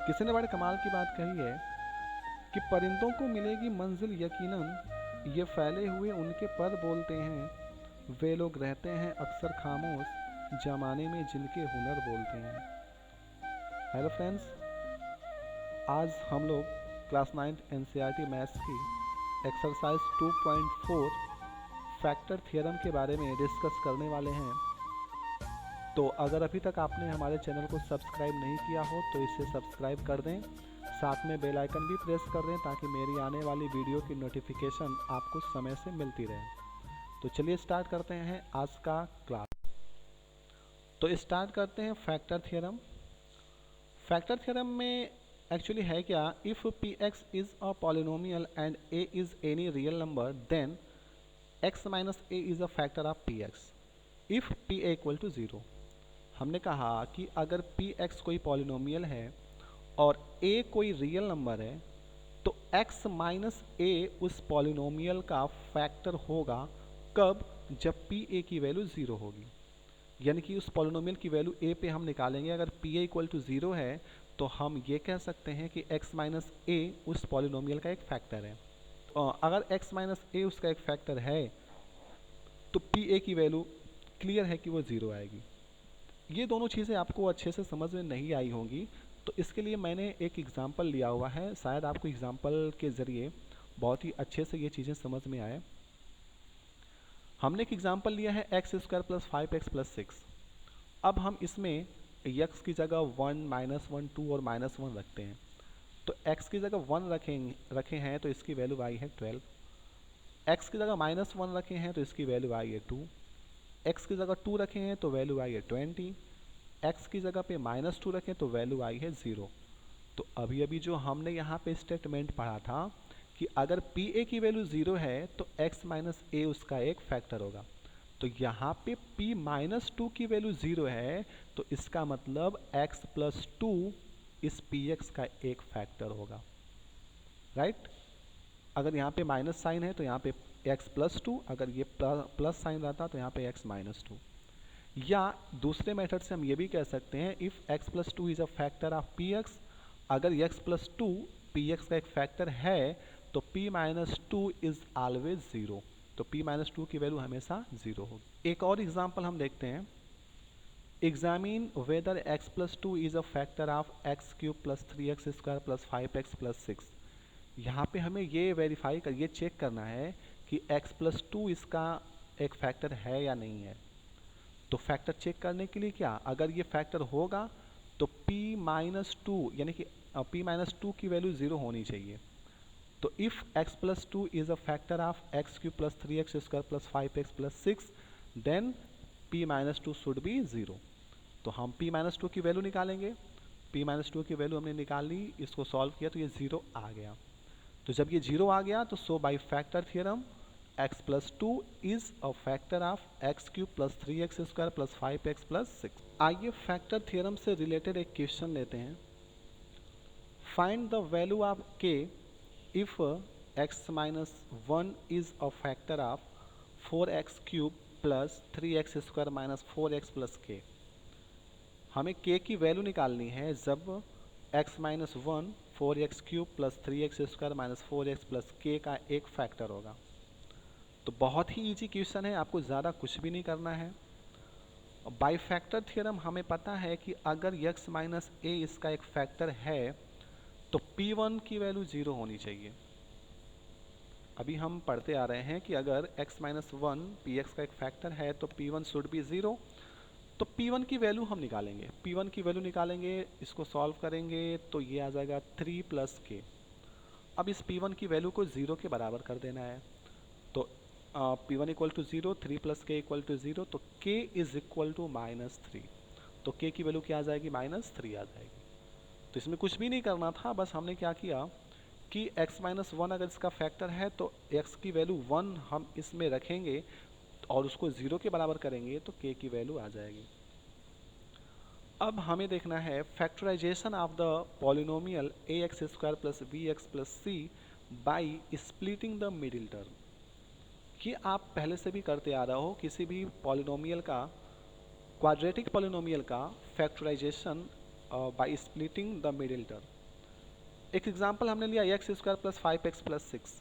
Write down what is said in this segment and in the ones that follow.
किसी ने बड़े कमाल की बात कही है कि परिंदों को मिलेगी मंजिल यकीनन, ये फैले हुए उनके पर बोलते हैं, वे लोग रहते हैं अक्सर खामोश जमाने में जिनके हुनर बोलते हैं। हेलो फ्रेंड्स, आज हम लोग क्लास 9th एनसीईआरटी मैथ्स की एक्सरसाइज 2.4 फैक्टर थ्योरम के बारे में डिस्कस करने वाले हैं। तो अगर अभी तक आपने हमारे चैनल को सब्सक्राइब नहीं किया हो तो इसे सब्सक्राइब कर दें, साथ में बेल आइकन भी प्रेस कर दें ताकि मेरी आने वाली वीडियो की नोटिफिकेशन आपको समय से मिलती रहे। तो चलिए स्टार्ट करते हैं आज का क्लास। तो स्टार्ट करते हैं फैक्टर थ्योरम। फैक्टर थ्योरम में एक्चुअली है क्या, if p x is a polynomial and a is any real number then x minus a is a factor of p x if p a equal to zero. हमने कहा कि अगर P x कोई polynomial है और ए कोई real number है तो x माइनस ए उस पॉलिनोमियल का फैक्टर होगा। कब? जब पी ए की वैल्यू ज़ीरो होगी, यानी कि उस पॉलिनोमियल की वैल्यू ए पे हम निकालेंगे। अगर p a equal to zero है तो हम ये कह सकते हैं कि x माइनस ए उस पॉलिनोमियल का एक फैक्टर है। अगर x माइनस ए उसका एक फैक्टर है तो पी ए की वैल्यू क्लियर है कि वो ज़ीरो आएगी। ये दोनों चीज़ें आपको अच्छे से समझ में नहीं आई होंगी, तो इसके लिए मैंने एक एग्ज़ाम्पल लिया हुआ है, शायद आपको एग्ज़ाम्पल के ज़रिए बहुत ही अच्छे से ये चीज़ें समझ में आए। हमने एक एग्ज़ाम्पल लिया है x square plus 5x plus 6। अब हम इसमें x की जगह 1, -1, 2 और -1 रखते हैं। तो x की जगह 1 रखे हैं तो इसकी वैल्यू आई है 12। x की जगह -1 रखे हैं तो इसकी वैल्यू आई है 2। x की जगह 2 रखे हैं तो वैल्यू आई है 20। x की जगह पे -2 रखें तो वैल्यू आई है 0। तो अभी अभी जो हमने यहाँ पे स्टेटमेंट पढ़ा था कि अगर पी ए की वैल्यू 0 है तो x माइनस ए उसका एक फैक्टर होगा। तो यहाँ पे p माइनस 2 की वैल्यू 0 है तो इसका मतलब x प्लस 2 इस पी एक्स का एक फैक्टर होगा, राइट। अगर यहाँ पे माइनस साइन है तो यहाँ पे x प्लस 2, अगर ये प्लस साइन रहता तो यहाँ पे x माइनस 2। या दूसरे मेथड से हम ये भी कह सकते हैं if x plus 2 is a factor of p x, अगर x प्लस 2 पी एक्स का एक फैक्टर है तो p minus 2 is always zero. तो p माइनस 2 की वैल्यू हमेशा ज़ीरो होगी। एक और एग्जांपल हम देखते हैं, examine whether x plus 2 is a factor of x cube plus 3x square plus 5x plus 6। यहाँ पे हमें ये वेरीफाई कर, ये चेक करना है कि x प्लस 2 इसका एक फैक्टर है या नहीं है। तो फैक्टर चेक करने के लिए क्या, अगर ये फैक्टर होगा तो p माइनस 2 यानी कि p माइनस 2 की वैल्यू 0 होनी चाहिए। तो if x plus 2 is a factor of x cube plus 3x square plus 5x plus 6 then p minus 2 should be 0। तो हम p माइनस 2 की वैल्यू निकालेंगे। p माइनस 2 की वैल्यू हमने निकाली, इसको सॉल्व किया तो ये 0 आ गया। तो जब ये 0 आ गया तो so by factor theorem x plus 2 is a factor of x cube plus 3x square plus 5x plus 6। आइए फैक्टर थियरम से रिलेटेड एक क्वेश्चन लेते हैं। Find the value of k if x minus 1 is a factor of 4x cube plus 3x square minus 4x plus k। हमें k की value निकालनी है जब x minus 1 4x cube plus 3x square minus 4x plus k का एक factor होगा। तो बहुत ही इजी क्वेश्चन है, आपको ज़्यादा कुछ भी नहीं करना है। बाई फैक्टर थियरम हमें पता है कि अगर x माइनस ए इसका एक फैक्टर है तो p1 की वैल्यू 0 होनी चाहिए। अभी हम पढ़ते आ रहे हैं कि अगर x माइनस 1 पी एक्स का एक फैक्टर है तो p1 शुड बी 0। तो p1 की वैल्यू हम निकालेंगे, p1 की वैल्यू निकालेंगे, इसको सॉल्व करेंगे तो ये आ जाएगा 3 प्लस k। अब इस p1 की वैल्यू को 0 के बराबर कर देना है। तो p1 equal to 0, 3 plus k equal to 0, तो k इज इक्वल टू -3। तो k की वैल्यू क्या आ जाएगी, -3 आ जाएगी। तो इसमें कुछ भी नहीं करना था, बस हमने क्या किया कि x माइनस 1 अगर इसका फैक्टर है तो x की वैल्यू 1 हम इसमें रखेंगे और उसको 0 के बराबर करेंगे तो k की वैल्यू आ जाएगी। अब हमें देखना है factorization of the polynomial ax square plus bx plus c by splitting the middle term. कि आप पहले से भी करते आ रहे हो, किसी भी पॉलिनोमियल का, क्वाड्रेटिक पॉलिनोमियल का factorization by splitting the middle term. एक एग्जांपल हमने लिया x square plus 5x plus 6।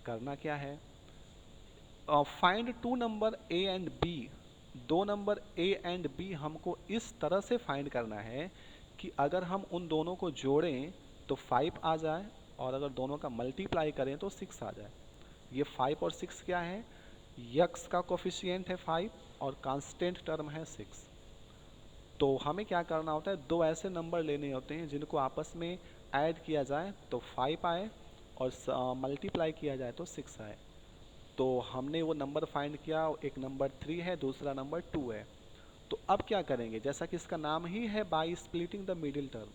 करना क्या है, find two number a and b. दो नंबर ए एंड बी हमको इस तरह से फाइंड करना है कि अगर हम उन दोनों को जोड़ें तो 5 आ जाए, और अगर दोनों का मल्टीप्लाई करें तो 6 आ जाए। ये 5 और 6 क्या है, यक्स का कोफिशिएंट है 5 और कांस्टेंट टर्म है 6। तो हमें क्या करना होता है, दो ऐसे नंबर लेने होते हैं जिनको आपस में ऐड किया जाए तो 5 आए और मल्टीप्लाई किया जाए तो 6 आए। तो हमने वो नंबर फाइंड किया, एक नंबर 3 है, दूसरा नंबर 2 है। तो अब क्या करेंगे, जैसा कि इसका नाम ही है bye splitting the middle term,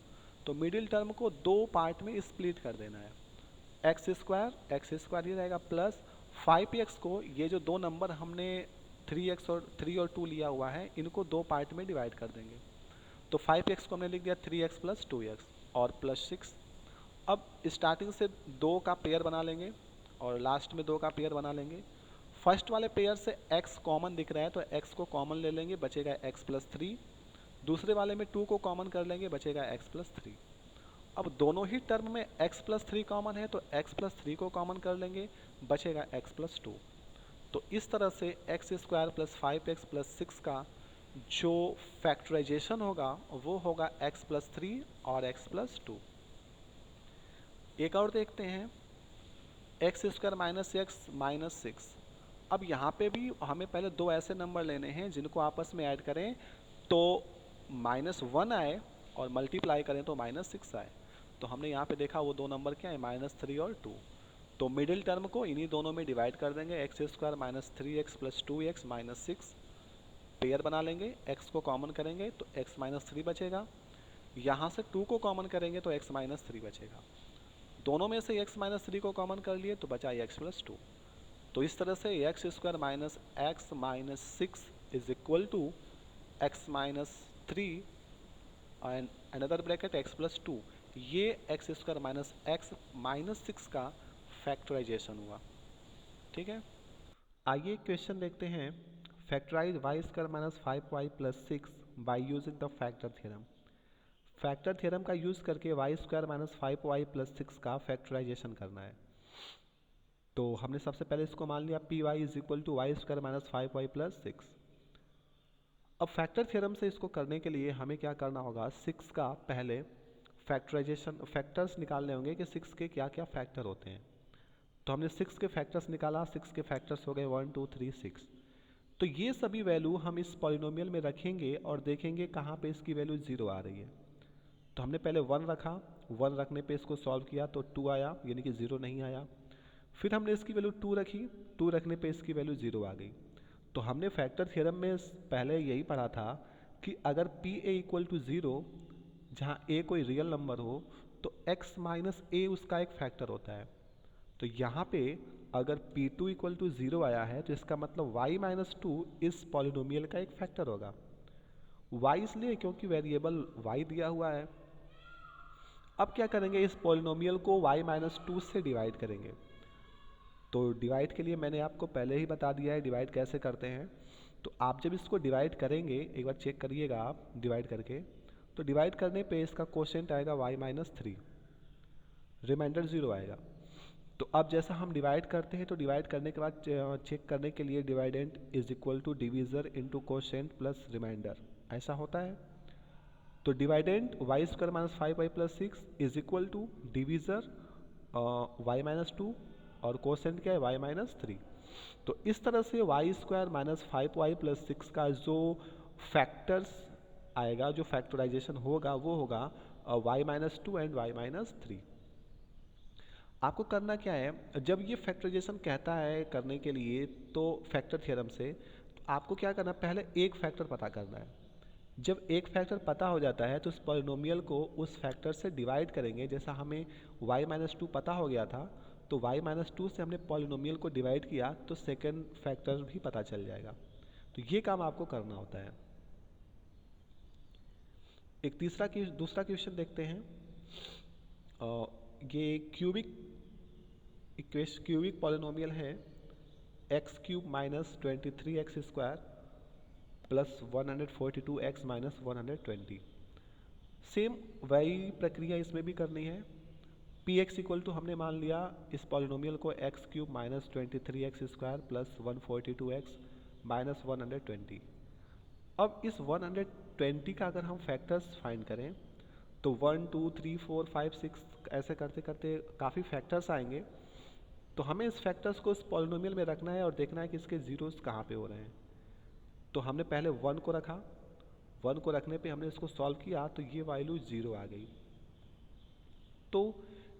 तो मिडिल टर्म को दो पार्ट में स्प्लिट कर देना है। एक्स स्क्वायर ये रहेगा प्लस 5x को, ये जो दो नंबर हमने 3 और 2 लिया हुआ है इनको दो पार्ट में डिवाइड कर देंगे। तो 5x को हमने लिख दिया 3x प्लस 2x और प्लस 6। अब स्टार्टिंग से दो का पेयर बना लेंगे और लास्ट में दो का पेयर बना लेंगे। फर्स्ट वाले पेयर से x कॉमन दिख रहा है तो x को कॉमन ले लेंगे, बचेगा x प्लस 3। दूसरे वाले में 2 को कॉमन कर लेंगे, बचेगा x प्लस 3। अब दोनों ही टर्म में x प्लस 3 कॉमन है तो x प्लस 3 को कॉमन कर लेंगे, बचेगा x प्लस 2। तो इस तरह से x square plus 5x plus 6 का जो फैक्टराइजेशन होगा वो होगा x प्लस 3 और x प्लस 2। एक और देखते हैं, x square minus x minus 6। अब यहाँ पे भी हमें पहले दो ऐसे नंबर लेने हैं जिनको आपस में ऐड करें तो -1 आए और मल्टीप्लाई करें तो -6 आए। तो हमने यहाँ पे देखा वो दो नंबर क्या है, -3 और 2। तो मिडिल टर्म को इन्हीं दोनों में डिवाइड कर देंगे, x square minus 3x plus 2x minus 6। Pair बना लेंगे, x को कॉमन करेंगे तो x माइनस 3 बचेगा, यहाँ से 2 को कॉमन करेंगे तो x माइनस 3 बचेगा। दोनों में से x माइनस 3 को कॉमन कर लिए तो बचा x प्लस 2। तो इस तरह से x square minus x minus 6 is equal to x minus 3 and another bracket x plus 2। ये x square minus x minus 6 का फैक्टराइजेशन हुआ। ठीक है, आइए क्वेश्चन देखते हैं। Factorise y square minus 5y plus 6 by using the factor theorem. Factor theorem का use करके y square minus 5y plus 6 का फैक्टराइजेशन करना है। तो हमने सबसे पहले इसको मान लिया p y is equal to y square minus 5y plus 6। अब फैक्टर थ्योरम से इसको करने के लिए हमें क्या करना होगा, 6 का पहले फैक्टराइजेशन फैक्टर्स निकालने होंगे कि 6 के क्या क्या फैक्टर होते हैं। तो हमने 6 के फैक्टर्स निकाला, 6 के फैक्टर्स हो गए 1 2 3 6। तो ये सभी वैल्यू हम इस पॉलिनोमियल में रखेंगे और देखेंगे कहाँ पे इसकी वैल्यू 0 आ रही है। तो हमने पहले 1 रखा, 1 रखने पे इसको सॉल्व किया तो 2 आया, यानी कि 0 नहीं आया। फिर हमने इसकी वैल्यू 2 रखी, 2 रखने पे इसकी वैल्यू 0 आ गई। तो हमने फैक्टर थ्योरम में पहले यही पढ़ा था कि अगर पी ए इक्वल टू 0, जहाँ ए कोई रियल नंबर हो तो x माइनस ए उसका एक फैक्टर होता है। तो यहाँ पे अगर P2 इक्वल टू 0 आया है तो इसका मतलब y माइनस 2 इस पॉलिनोमियल का एक फैक्टर होगा। y इसलिए क्योंकि वेरिएबल y दिया हुआ है। अब क्या करेंगे, इस पॉलिनोमियल को y माइनस 2 से डिवाइड करेंगे। तो डिवाइड के लिए मैंने आपको पहले ही बता दिया है डिवाइड कैसे करते हैं। तो आप जब इसको डिवाइड करेंगे, एक बार चेक करिएगा आप डिवाइड करके, तो डिवाइड करने पे इसका कोशेंट आएगा y माइनस 3, रिमाइंडर 0 आएगा। तो अब जैसा हम डिवाइड करते हैं तो डिवाइड करने के बाद चेक करने के लिए dividend is equal to divisor into quotient plus remainder, ऐसा होता है। तो dividend y square minus 5y plus 6 is equal to divisor y minus 2 और कोसेंट क्या है y माइनस 3। तो इस तरह से Y square minus 5y plus 6 का जो फैक्टर्स आएगा, जो फैक्टराइजेशन होगा वो होगा y minus 2 and y minus 3। आपको करना क्या है, जब ये फैक्टराइजेशन कहता है करने के लिए तो फैक्टर थ्योरम से, तो आपको क्या करना है, पहले एक फैक्टर पता करना है। जब एक फैक्टर पता हो जाता है तो उस पॉलिनोमियल को उस फैक्टर से डिवाइड करेंगे। जैसा हमें y माइनस 2 पता हो गया था तो y माइनस 2 से हमने पॉलिनोमियल को डिवाइड किया तो सेकंड फैक्टर भी पता चल जाएगा। तो ये काम आपको करना होता है। एक दूसरा क्वेश्चन देखते हैं। ये क्यूबिक पॉलिनोमियल है, x cube minus 23x square plus 142x minus 120। Same वही प्रक्रिया इसमें भी करनी है। पी एक्स इक्वल टू हमने मान लिया इस पॉलिनोमियल को x cube minus 23x² plus 142x minus 120। अब इस 120 का अगर हम फैक्टर्स फाइंड करें तो 1 2 3 4 5 6 ऐसे करते करते काफ़ी फैक्टर्स आएंगे। तो हमें इस फैक्टर्स को इस पॉलिनोमियल में रखना है और देखना है कि इसके जीरोस कहाँ पे हो रहे हैं। तो हमने पहले 1 को रखा, 1 को रखने पे हमने इसको सॉल्व किया तो ये वैल्यू 0 आ गई। तो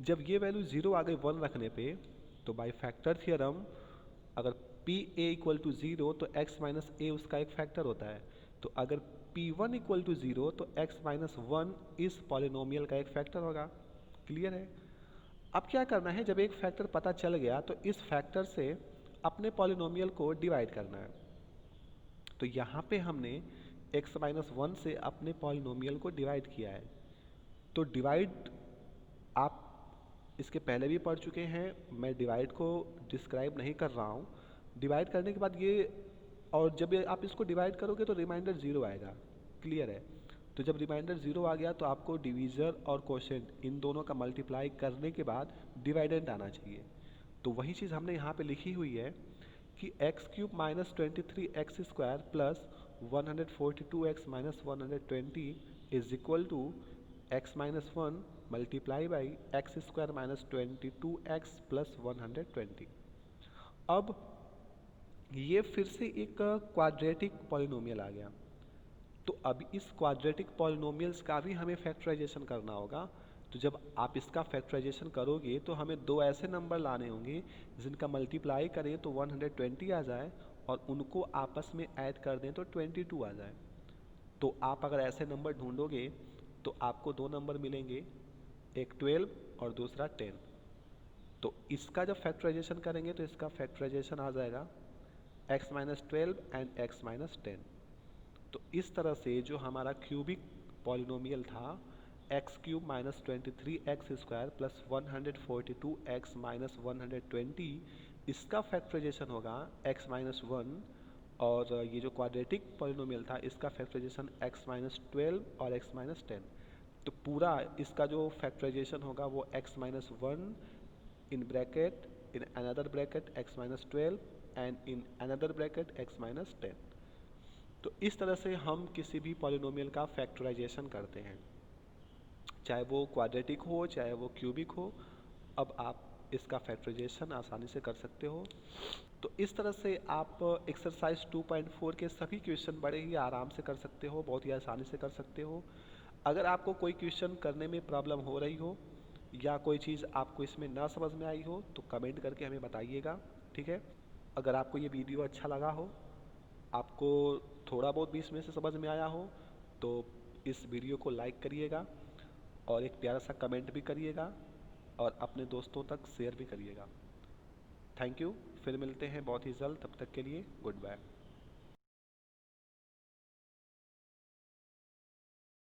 जब ये वैल्यू 0 आ गई 1 रखने पे, तो बाय फैक्टर थियरम अगर पी ए इक्वल टू 0 तो x माइनस ए उसका एक फैक्टर होता है। तो अगर P1 इक्वल टू 0 तो x माइनस 1 इस पॉलिनोमियल का एक फैक्टर होगा। क्लियर है? अब क्या करना है, जब एक फैक्टर पता चल गया तो इस फैक्टर से अपने पॉलिनोमियल को डिवाइड करना है। तो यहाँ पे हमने x माइनस 1 से अपने पॉलिनोमियल को डिवाइड किया है। तो डिवाइड आप इसके पहले भी पढ़ चुके हैं, मैं डिवाइड को डिस्क्राइब नहीं कर रहा हूँ। डिवाइड करने के बाद ये, और जब आप इसको डिवाइड करोगे तो रिमाइंडर 0 आएगा। क्लियर है? तो जब रिमाइंडर 0 आ गया तो आपको डिवीज़र और कोशेंट इन दोनों का मल्टीप्लाई करने के बाद डिवाइडेंट आना चाहिए। तो वही चीज़ हमने यहाँ पे लिखी हुई है कि x cube minus 23x² plus 142x minus 120 is equal to x minus 1 multiply by x² minus 22x plus 120। अब ये फिर से एक क्वाड्रेटिक पॉलिनोमियल आ गया। तो अब इस क्वाड्रेटिक पॉलिनोमियल्स का भी हमें फैक्टराइजेशन करना होगा। तो जब आप इसका फैक्टराइजेशन करोगे तो हमें दो ऐसे नंबर लाने होंगे जिनका मल्टीप्लाई करें तो 120 आ जाए और उनको आपस में ऐड कर दें तो 22 आ जाए। तो आप अगर ऐसे नंबर ढूंढोगे तो आपको दो नंबर मिलेंगे, एक 12 और दूसरा 10। तो इसका जब फैक्टराइजेशन करेंगे तो इसका फैक्टराइजेशन आ जाएगा x minus 12 and x minus 10। तो इस तरह से जो हमारा क्यूबिक पॉलिनोमियल था x cube minus 23x² plus 142x minus 120, इसका फैक्टराइजेशन होगा x माइनस 1। और ये जो क्वाड्रेटिक पॉलिनोमियल था इसका फैक्टराइजेशन x माइनस 12 और x माइनस 10। तो पूरा इसका जो फैक्टराइजेशन होगा वो x minus 1 in bracket in another bracket x minus 12 and in another bracket x minus 10। तो इस तरह से हम किसी भी पॉलिनोमियल का फैक्टराइजेशन करते हैं, चाहे वो क्वाड्रेटिक हो चाहे वो क्यूबिक हो। अब आप इसका फैक्टराइजेशन आसानी से कर सकते हो। तो इस तरह से आप एक्सरसाइज 2.4 के सभी क्वेश्चन बड़े ही आराम से कर सकते हो, बहुत ही आसानी से कर सकते हो। अगर आपको कोई क्वेश्चन करने में प्रॉब्लम हो रही हो या कोई चीज़ आपको इसमें ना समझ में आई हो तो कमेंट करके हमें बताइएगा, ठीक है? अगर आपको ये वीडियो अच्छा लगा हो, आपको थोड़ा बहुत भी इसमें से समझ में आया हो तो इस वीडियो को लाइक करिएगा और एक प्यारा सा कमेंट भी करिएगा और अपने दोस्तों तक शेयर भी करिएगा। Thank you. फिर मिलते हैं बहुत ही जल्द, तब तक के लिए गुड बाय।